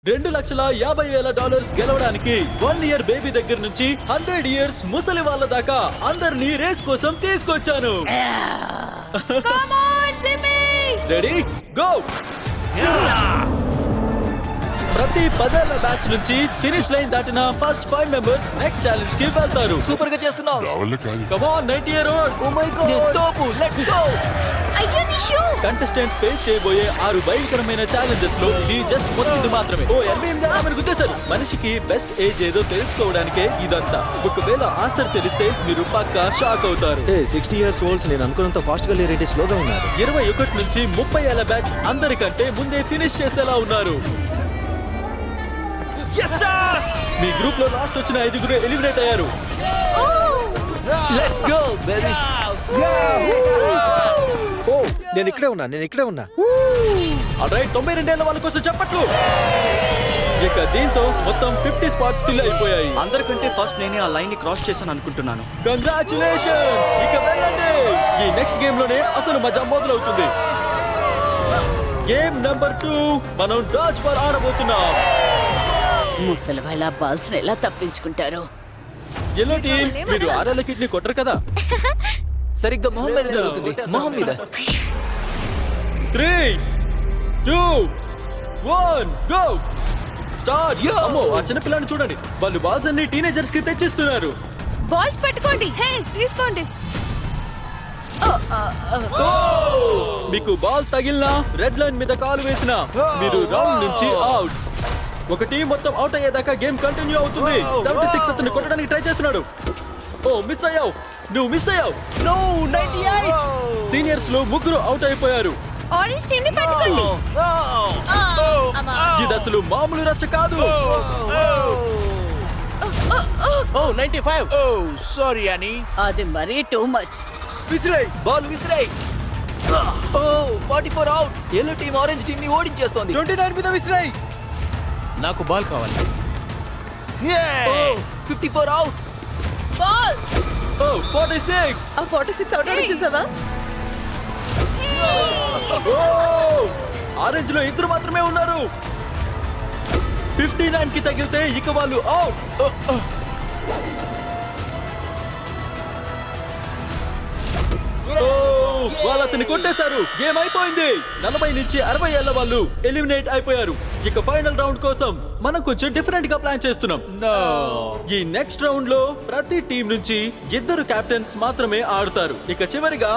$2,50,000 గెలవడానికి 1 year baby దగ్గర నుంచి 100 years ముసలి వాళ్ళ దాకా అందరినీ రేస్ కోసం తీసుకొచ్చాను. Ready go. ప్రతి 10 ఏళ్ల బ్యాచ్ నుంచి ఫినిష్ లైన్ దాటిన ఫస్ట్ 5 మెంబర్స్ నెక్స్ట్ ఛాలెంజ్ కి వెళ్తారు. సూపర్ గా చేస్తున్నావు. Come on 90-year-olds. Oh my god తోపు లెట్స్ గో. అయ్యో నిషు కంటెస్టెంట్స్ ఫేస్ చేయబోయే 6 భయంకరమైన ఛాలెంజెస్ లో ఇది జస్ట్ మొదటిది మాత్రమే. ఓ 88 గుర్తేశారు. మనిషికి బెస్ట్ ఏజ్ ఏదో తెలుసుకోవడానికే ఇదంతా. ఒకవేళ ఆన్సర్ తెలిస్తే మీరు పక్కా షాక్ అవుతారు. 60 years olds నేను అనుకున్నంత ఫాస్ట్ గా లేరేంటి స్లోగా ఉన్నారు. 21 నుంచి 30 ఏళ్ల బ్యాచ్ అందరికంటే ముందే ఫినిష్ చేసేలా ఉన్నారు. మీ గ్రూప్ లో లాస్ట్ వచ్చిన 5 ఎలిమినేట్ అయ్యారు. Let's go baby. ఓ నేను ఇక్కడే ఉన్నా. ఆల్రైట్ 92 ఏళ్ల వాళ్ళ కోసం చెప్పట్లు. ఇక దీంతో మొత్తం 50 స్పాట్స్ ఫిల్ అయిపోయాయి. అందరికంటే ఫస్ట్ నేనే ఆ లైన్ ని క్రాస్ చేశాను అనుకుంటున్నాను. కంగ్రాచులేషన్స్. ఇక వెళ్ళండి. ఈ నెక్స్ట్ గేమ్ లోనే అసలు మజా మొదలవుతుంది. గేమ్ నెంబర్ 2 మనం డాడ్జ్ బాల్ ఆడబోతున్నాం. ముసలి వాళ్ళ బాల్స్ ఎలా తప్పించుకుంటారు? ఎల్లో టీం మీరు ఆరేళ్ల కిడ్ ని కొట్టరు కదా. సరిగ్గా మొహం మీద జరుగుతుంది. మొహం మీద. 3 2 1 గో స్టార్ట్. అమ్మో ఆ చిన్న పిల్లని చూడండి. వాళ్ళు బాల్స్ అన్ని టీనేజర్స్ కి తెచ్చిస్తున్నారు. బాల్స్ పెట్టుకోండి. హే తీసుకోండి. మీకు బాల్ తగిలినా రెడ్ లైన్ మీద కాలు వేసినా మీరు రౌండ్ నుంచి అవుట్. ఒక టీం మొత్తం అవుట్ అయ్యేదాకా గేమ్ కంటిన్యూ అవుతుంది. 76 అతన్ని కొట్టడానికి ట్రై చేస్తున్నాడు. ఓ మిస్ అయ్యావు. నువ్వు మిస్ అయ్యావు. నో 98. సీనియర్స్ లో 3 అవుట్ అయిపోయారు. ఆరెంజ్ టీం ని పెట్టుకోండి. ఇది అసలు మామూలు రచ్చ కాదు. ఓ 95. ఓ సారీ అని. అది మరీ టూ మచ్. విసిరేయ్ బాల్ విసిరేయ్. ఓ 44 out. Yellow team orange team ని ఓడించేస్తోంది. 29 మీద విసిరాయి. నాకు బాల్ కావాలి. 54 అవుట్. బాల్. ఓ 46. ఆ 46 అవుట్ అని చూసావా? ఆరెంజ్ లో 2 మాత్రమే ఉన్నారు. 59 కి తగిలితే ఇక వాళ్ళు అవుట్. వాళ్ళు అతన్ని కొట్టేశారు. గేమ్ అయిపోయింది. 40 నుంచి 60 ఏళ్ల వాళ్ళు ఎలిమినేట్ అయిపోయారు. ఇక ఫైనల్ రౌండ్ కోసం మనం కొంచెం డిఫరెంట్ గా ప్లాన్ చేస్తున్నాం. ఈ నెక్స్ట్ రౌండ్ లో ప్రతి టీం నుంచి 2 కెప్టెన్స్ మాత్రమే ఆడుతారు. ఇక చివరిగా